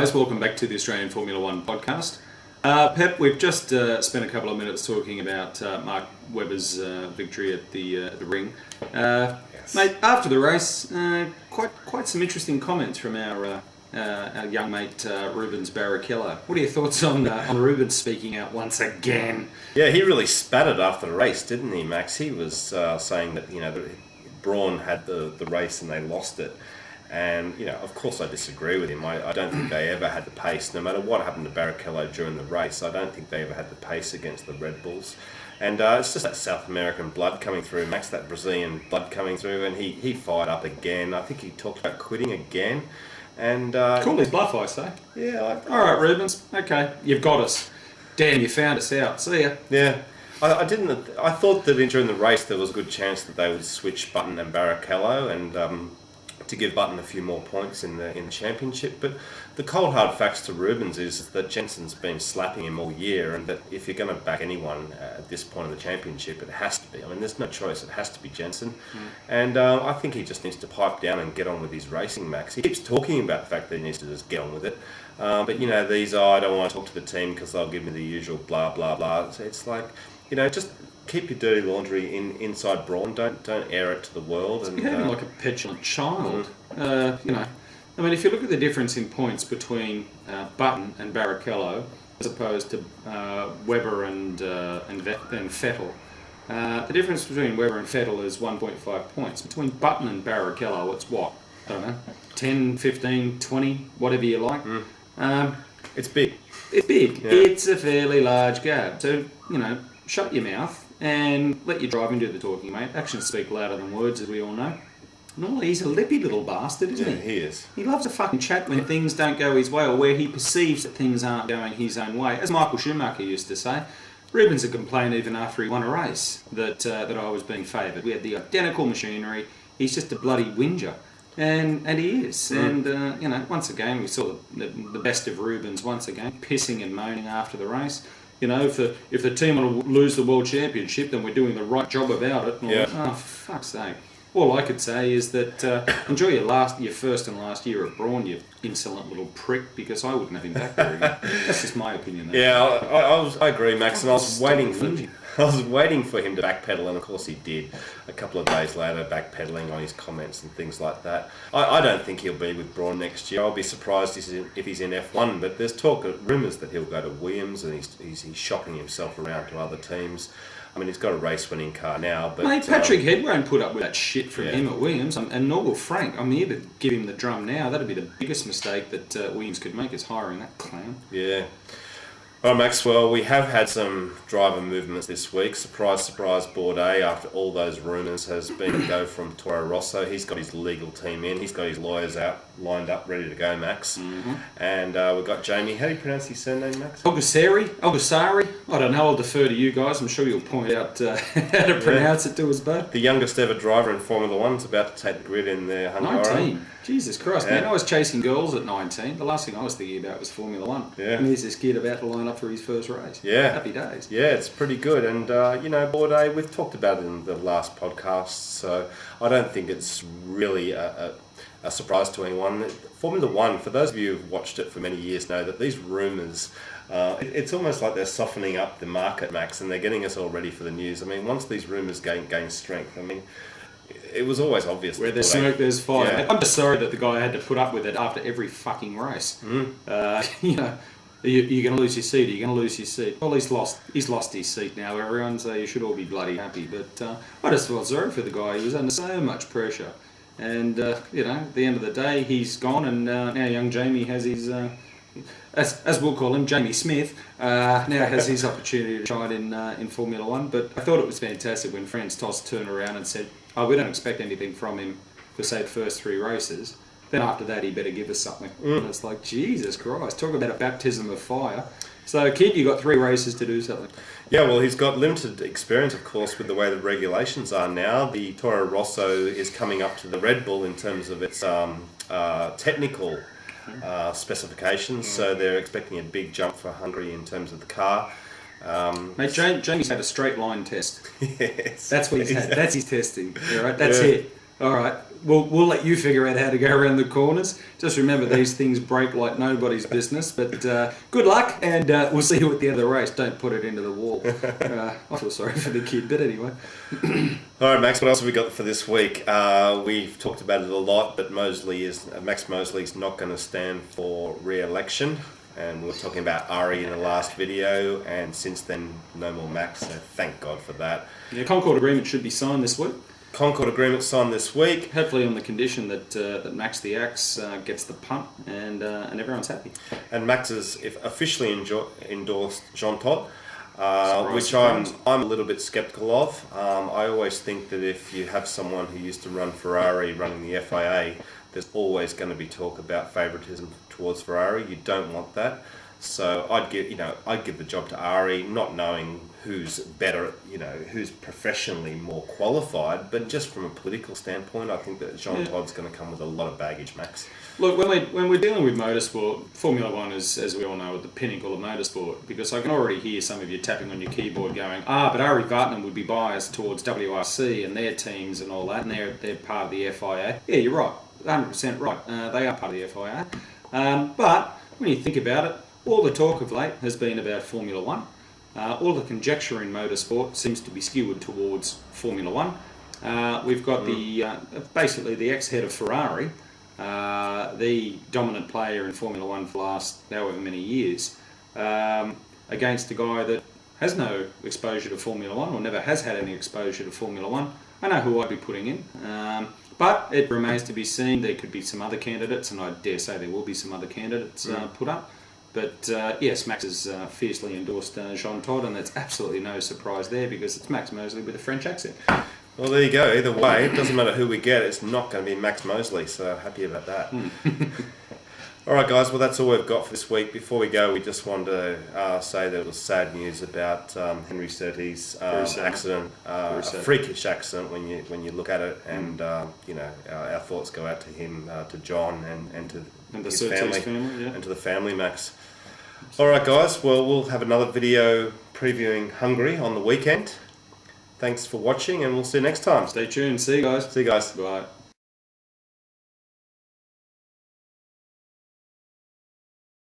guys, welcome back to the Australian Formula One podcast. Pep, we've just spent a couple of minutes talking about Mark Webber's victory at the ring. Yes. Mate, after the race, quite some interesting comments from our young mate Rubens Barrichello. What are your thoughts on Rubens speaking out once again? Yeah, he really spat it after the race, didn't he, Max? He was saying that, Brawn had the race and they lost it. And, of course I disagree with him. I don't think they ever had the pace. No matter what happened to Barrichello during the race, I don't think they ever had the pace against the Red Bulls. And it's just that South American blood coming through, Max, that Brazilian blood coming through. And he fired up again. I think he talked about quitting again. And Call his bluff, I say. Yeah. All right, Rubens. Okay, you've got us. Damn, you found us out. See ya. Yeah. I thought that during the race there was a good chance that they would switch Button and Barrichello and to give Button a few more points in the championship. But the cold hard facts to Rubens is that Jensen's been slapping him all year, and that if you're going to back anyone at this point in the championship, it has to be. I mean, there's no choice. It has to be Jensen. And I think he just needs to pipe down and get on with his racing, Max. He keeps talking about the fact that he needs to just get on with it. But I don't want to talk to the team because they'll give me the usual blah blah blah. It's like, just keep your dirty laundry inside Brawn. Don't air it to the world. It's behaving like a petulant child. I mean, if you look at the difference in points between Button and Barrichello, as opposed to Webber and Vettel, the difference between Webber and Vettel is 1.5 points. Between Button and Barrichello, it's what? I don't know, 10, 15, 20, whatever you like. It's big. It's big. Yeah. It's a fairly large gap. So, shut your mouth and let your driving do the talking, mate. Actions speak louder than words, as we all know. Normally, he's a lippy little bastard, isn't he? Yeah, he is. He loves to fucking chat when things don't go his way or where he perceives that things aren't going his own way. As Michael Schumacher used to say, Rubens had complained even after he won a race that I was being favoured. We had the identical machinery. He's just a bloody whinger. And he is. And, once again, we saw the best of Rubens once again, pissing and moaning after the race. If the team want to lose the World Championship, then we're doing the right job about it. And for fuck's sake. All I could say is that enjoy your first and last year at Brawn, you insolent little prick, because I wouldn't have him back there again. That's just my opinion. Yeah, I agree, Max, and I was waiting for him to backpedal, and of course he did. A couple of days later, backpedaling on his comments and things like that. I don't think he'll be with Brawn next year. I'll be surprised if he's in F1, but there's rumours that he'll go to Williams, and he's shopping himself around to other teams. I mean, he's got a race-winning car now, but... Mate, Patrick Head won't put up with that shit from him at Williams, and nor will Frank. I'm here to give him the drum now. That'd be the biggest mistake that Williams could make, is hiring that clown. Yeah. Well, Maxwell, we have had some driver movements this week. Surprise, surprise, Bourdais, after all those rumours, has been a go from Toro Rosso. He's got his legal team in. He's got his lawyers out, lined up, ready to go, Max. Mm-hmm. And we've got Jamie. How do you pronounce his surname, Max? Alguersuari. I don't know. I'll defer to you guys. I'm sure you'll point out how to pronounce it to us both. The youngest ever driver in Formula One is about to take the grid in the Hungary. 19. Jesus Christ, man. I was chasing girls at 19. The last thing I was thinking about was Formula One. Yeah. And here's this kid about to line up for his first race. Yeah. Happy days. Yeah, it's pretty good. And, Bourdais, we've talked about it in the last podcast, so I don't think it's really a surprise to anyone. Formula One, for those of you who've watched it for many years, know that these rumours, it's almost like they're softening up the market, Max, and they're getting us all ready for the news. I mean, once these rumours gain strength, I mean, it was always obvious. Where there's smoke, there's fire. Yeah. I'm just sorry that the guy had to put up with it after every fucking race. You're going to lose your seat. You're going to lose your seat. Well, he's lost his seat now, everyone, so you should all be bloody happy. But I just felt sorry for the guy. He was under so much pressure. And, at the end of the day, he's gone, and now young Jamie has his, as we'll call him, Jamie Smith, now has his opportunity to shine in Formula One. But I thought it was fantastic when Franz Tost turned around and said, we don't expect anything from him for, say, the first 3 races. Then after that, he better give us something. And it's like, Jesus Christ, talk about a baptism of fire. So, kid, you got 3 races to do something. Yeah, well, he's got limited experience, of course, with the way the regulations are now. The Toro Rosso is coming up to the Red Bull in terms of its technical specifications, so they're expecting a big jump for Hungary in terms of the car. Mate, Jamie's had a straight line test. Yes. That's what he's had. That's his testing. Right? That's it. All right, we'll let you figure out how to go around the corners. Just remember, these things break like nobody's business. But good luck, and we'll see you at the end of the race. Don't put it into the wall. I feel sorry for the kid, but anyway. All right, Max, what else have we got for this week? We've talked about it a lot, but Max Mosley's not going to stand for re-election. And we were talking about Ari in the last video, and since then, no more Max, so thank God for that. Yeah, Concord Agreement should be signed this week. Concord Agreement signed this week. Hopefully on the condition that Max the Axe gets the punt and everyone's happy. And Max has officially endorsed Jean Todt, which surprise. I'm a little bit sceptical of. I always think that if you have someone who used to run Ferrari running the FIA, there's always going to be talk about favouritism towards Ferrari. You don't want that. So I'd give the job to Ari, not knowing who's better, who's professionally more qualified, but just from a political standpoint, I think that Jean Todt's going to come with a lot of baggage, Max. Look, when we're dealing with motorsport, Formula One is, as we all know, the pinnacle of motorsport, because I can already hear some of you tapping on your keyboard going, but Ari Vartman would be biased towards WRC and their teams and all that, and they're part of the FIA. Yeah, you're right, 100% right. They are part of the FIA. But when you think about it, all the talk of late has been about Formula One. All the conjecture in motorsport seems to be skewed towards Formula One. We've got basically the ex-head of Ferrari, the dominant player in Formula One for the last however many years, against a guy that has no exposure to Formula One or never has had any exposure to Formula One. I know who I'd be putting in, but it remains to be seen. There could be some other candidates, and I dare say there will be some other candidates put up. But yes, Max has fiercely endorsed Jean Todt, and that's absolutely no surprise there because it's Max Mosley with a French accent. Well, there you go. Either way, it doesn't matter who we get. It's not going to be Max Mosley, so happy about that. All right, guys. Well, that's all we've got for this week. Before we go, we just wanted to say that it was sad news about Henry Surtees' accident, a freakish accident when you look at it, and our thoughts go out to him, to John, and to his family, and to the family, Max. All right, guys. Well, we'll have another video previewing Hungary on the weekend. Thanks for watching, and we'll see you next time. Stay tuned. See you guys. See you guys. Bye.